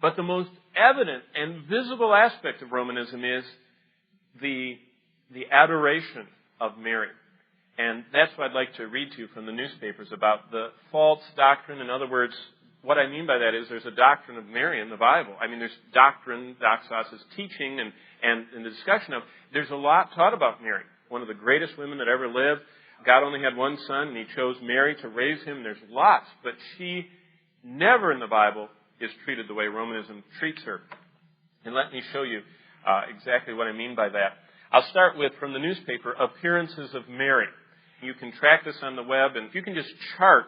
But the most evident and visible aspect of Romanism is the adoration of Mary. And that's what I'd like to read to you from the newspapers about the false doctrine. In other words, what I mean by that is there's a doctrine of Mary in the Bible. I mean, there's doctrine, doxos is teaching, and the discussion of, there's a lot taught about Mary. One of the greatest women that ever lived. God only had one son, and He chose Mary to raise him. There's lots, but she never in the Bible is treated the way Romanism treats her. And let me show you exactly what I mean by that. I'll start with, from the newspaper, Appearances of Mary. You can track this on the web, and you can just chart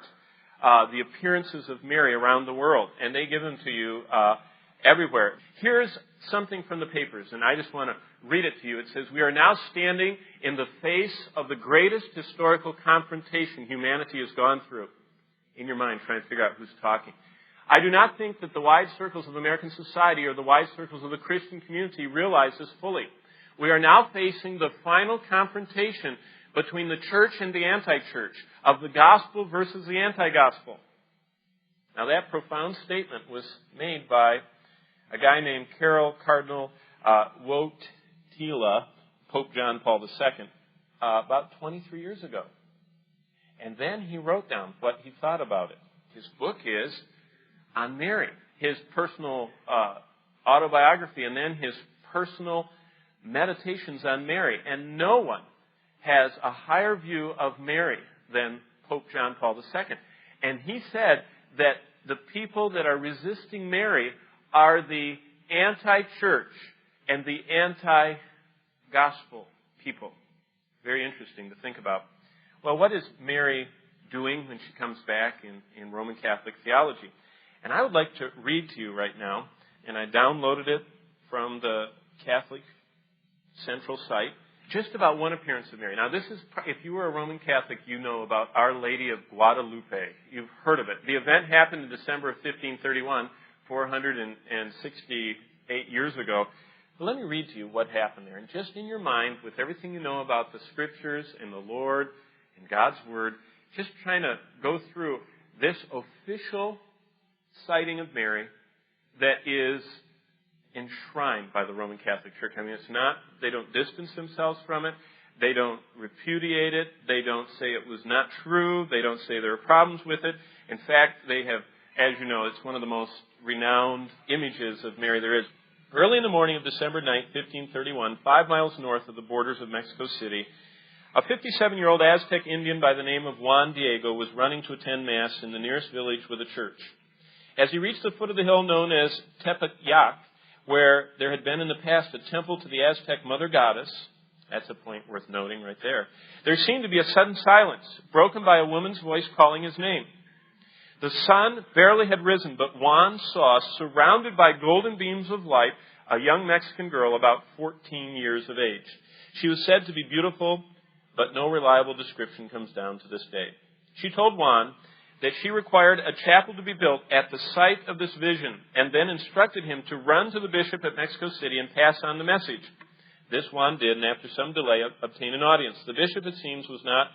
the appearances of Mary around the world, and they give them to you everywhere. Here's something from the papers, and I just want to read it to you. It says, "We are now standing in the face of the greatest historical confrontation humanity has gone through." In your mind, trying to figure out who's talking. "I do not think that the wide circles of American society or the wide circles of the Christian community realize this fully. We are now facing the final confrontation between the church and the anti-church, of the gospel versus the anti-gospel." Now that profound statement was made by a guy named Cardinal Wojtyla, Pope John Paul II, about 23 years ago. And then he wrote down what he thought about it. His book is on Mary, his personal autobiography, and then his personal meditations on Mary. And no one has a higher view of Mary than Pope John Paul II. And he said that the people that are resisting Mary are the anti-church and the anti-gospel people. Very interesting to think about. Well, what is Mary doing when she comes back in Roman Catholic theology? And I would like to read to you right now, and I downloaded it from the Catholic Central site, just about one appearance of Mary. Now, this is, if you were a Roman Catholic, you know about Our Lady of Guadalupe. You've heard of it. The event happened in December of 1531, 468 years ago. But let me read to you what happened there. And just in your mind, with everything you know about the Scriptures and the Lord and God's Word, just trying to go through this official sighting of Mary that is enshrined by the Roman Catholic Church. I mean, it's not, they don't distance themselves from it. They don't repudiate it. They don't say it was not true. They don't say there are problems with it. In fact, they have, as you know, it's one of the most renowned images of Mary there is. Early in the morning of December 9th, 1531, 5 miles north of the borders of Mexico City, a 57-year-old Aztec Indian by the name of Juan Diego was running to attend Mass in the nearest village with a church. As he reached the foot of the hill known as Tepeyac, where there had been in the past a temple to the Aztec Mother Goddess, that's a point worth noting right there, there seemed to be a sudden silence, broken by a woman's voice calling his name. The sun barely had risen, but Juan saw, surrounded by golden beams of light, a young Mexican girl about 14 years of age. She was said to be beautiful, but no reliable description comes down to this day. She told Juan that she required a chapel to be built at the site of this vision, and then instructed him to run to the bishop at Mexico City and pass on the message. This Juan did, and after some delay, obtained an audience. The bishop, it seems, was not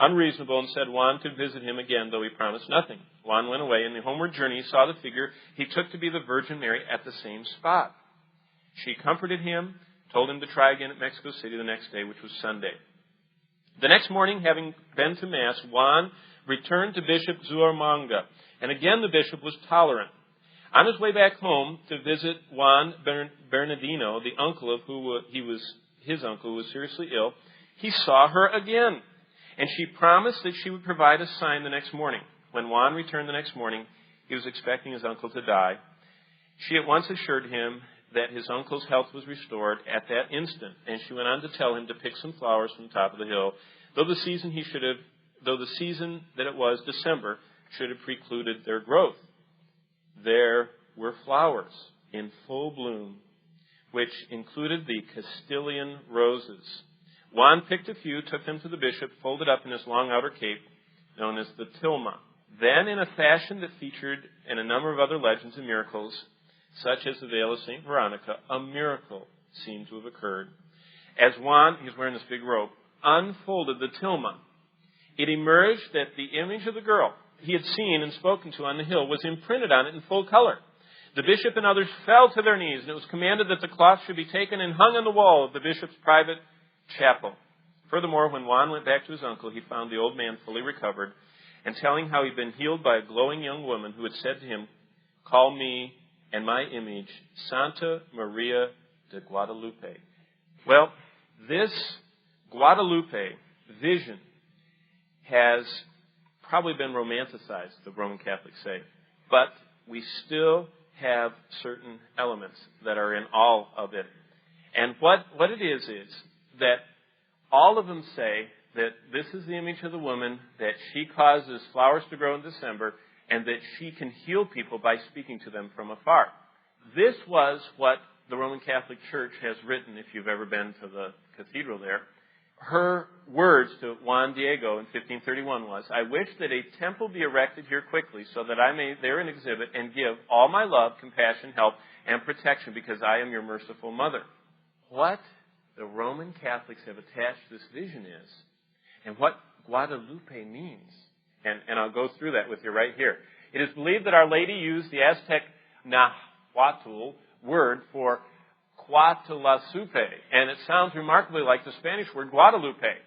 unreasonable and said Juan could visit him again, though he promised nothing. Juan went away, and in the homeward journey he saw the figure he took to be the Virgin Mary at the same spot. She comforted him, told him to try again at Mexico City the next day, which was Sunday. The next morning, having been to Mass, Juan returned to Bishop Zuarmanga, and again the bishop was tolerant. On his way back home to visit Juan Bernardino, the uncle of his uncle who was seriously ill, he saw her again, and she promised that she would provide a sign the next morning. When Juan returned the next morning, he was expecting his uncle to die. She at once assured him that his uncle's health was restored at that instant, and she went on to tell him to pick some flowers from the top of the hill, though the season that it was, December, should have precluded their growth. There were flowers in full bloom, which included the Castilian roses. Juan picked a few, took them to the bishop, folded up in his long outer cape, known as the tilma. Then, in a fashion that featured in a number of other legends and miracles, such as the veil of St. Veronica, a miracle seemed to have occurred. As Juan, he's wearing this big robe, unfolded the tilma, it emerged that the image of the girl he had seen and spoken to on the hill was imprinted on it in full color. The bishop and others fell to their knees, and it was commanded that the cloth should be taken and hung on the wall of the bishop's private chapel. Furthermore, when Juan went back to his uncle, he found the old man fully recovered, and telling how he'd been healed by a glowing young woman who had said to him, "Call me and my image Santa Maria de Guadalupe." Well, this Guadalupe vision has probably been romanticized, the Roman Catholics say. But we still have certain elements that are in all of it. And what it is that all of them say that this is the image of the woman, that she causes flowers to grow in December, and that she can heal people by speaking to them from afar. This was what the Roman Catholic Church has written, if you've ever been to the cathedral there. Her words to Juan Diego in 1531 was, "I wish that a temple be erected here quickly, so that I may therein exhibit and give all my love, compassion, help, and protection, because I am your merciful mother." What the Roman Catholics have attached this vision is, and what Guadalupe means. And I'll go through that with you right here. It is believed that Our Lady used the Aztec Nahuatl word for Cuatlasupe, and it sounds remarkably like the Spanish word Guadalupe.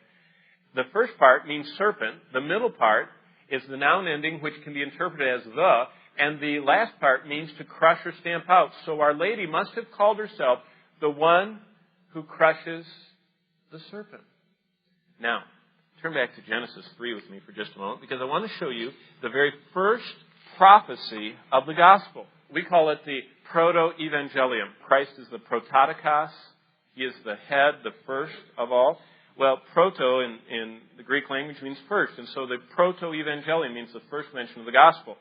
The first part means serpent. The middle part is the noun ending, which can be interpreted as the, and the last part means to crush or stamp out. So Our Lady must have called herself the one who crushes the serpent. Now, turn back to Genesis 3 with me for just a moment, because I want to show you the very first prophecy of the gospel. We call it the proto-evangelium. Christ is the prototokos. He is the head, the first of all. Well, proto in the Greek language means first, and so the proto-evangelium means the first mention of the gospel.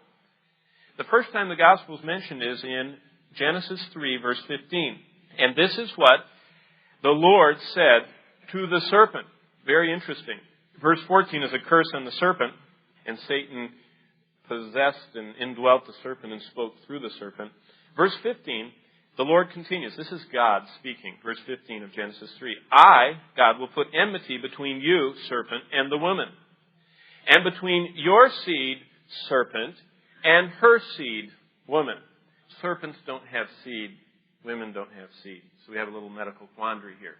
The first time the gospel is mentioned is in Genesis 3, verse 15. And this is what the Lord said to the serpent. Very interesting. Verse 14 is a curse on the serpent, and Satan possessed and indwelt the serpent and spoke through the serpent. Verse 15, the Lord continues. This is God speaking. Verse 15 of Genesis 3. "I, God, will put enmity between you, serpent, and the woman, and between your seed, serpent, and her seed, woman." Serpents don't have seed. Women don't have seed. So we have a little medical quandary here.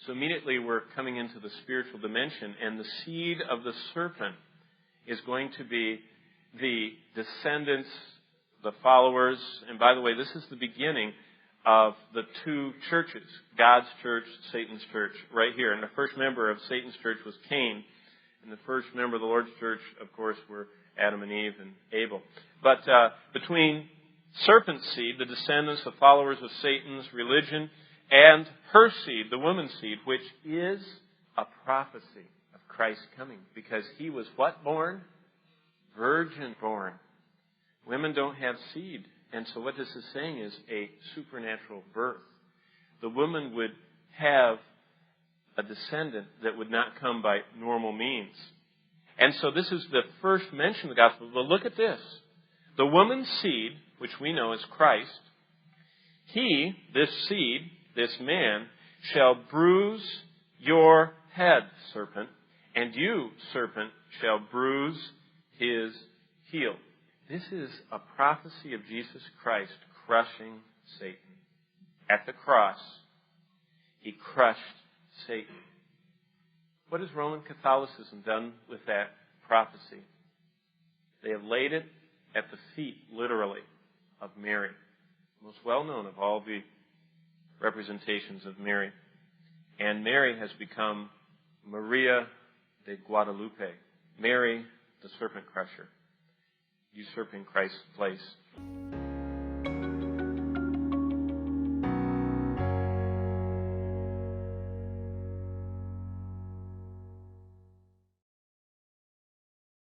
So immediately we're coming into the spiritual dimension, and the seed of the serpent is going to be the descendants, the followers. And by the way, this is the beginning of the two churches, God's church, Satan's church, right here. And the first member of Satan's church was Cain. And the first member of the Lord's church, of course, were Adam and Eve and Abel. But between serpent's seed, the descendants, the followers of Satan's religion, and her seed, the woman's seed, which is a prophecy of Christ coming. Because he was what born? Virgin born. Women don't have seed. And so what this is saying is a supernatural birth. The woman would have a descendant that would not come by normal means. And so this is the first mention of the gospel. But look at this. The woman's seed, which we know is Christ, he, this seed, this man, shall bruise your head, serpent, and you, serpent, shall bruise his heel. This is a prophecy of Jesus Christ crushing Satan. At the cross, he crushed Satan. What has Roman Catholicism done with that prophecy? They have laid it at the feet, literally, of Mary, most well-known of all the representations of Mary. And Mary has become Maria de Guadalupe, Mary the serpent crusher, usurping Christ's place.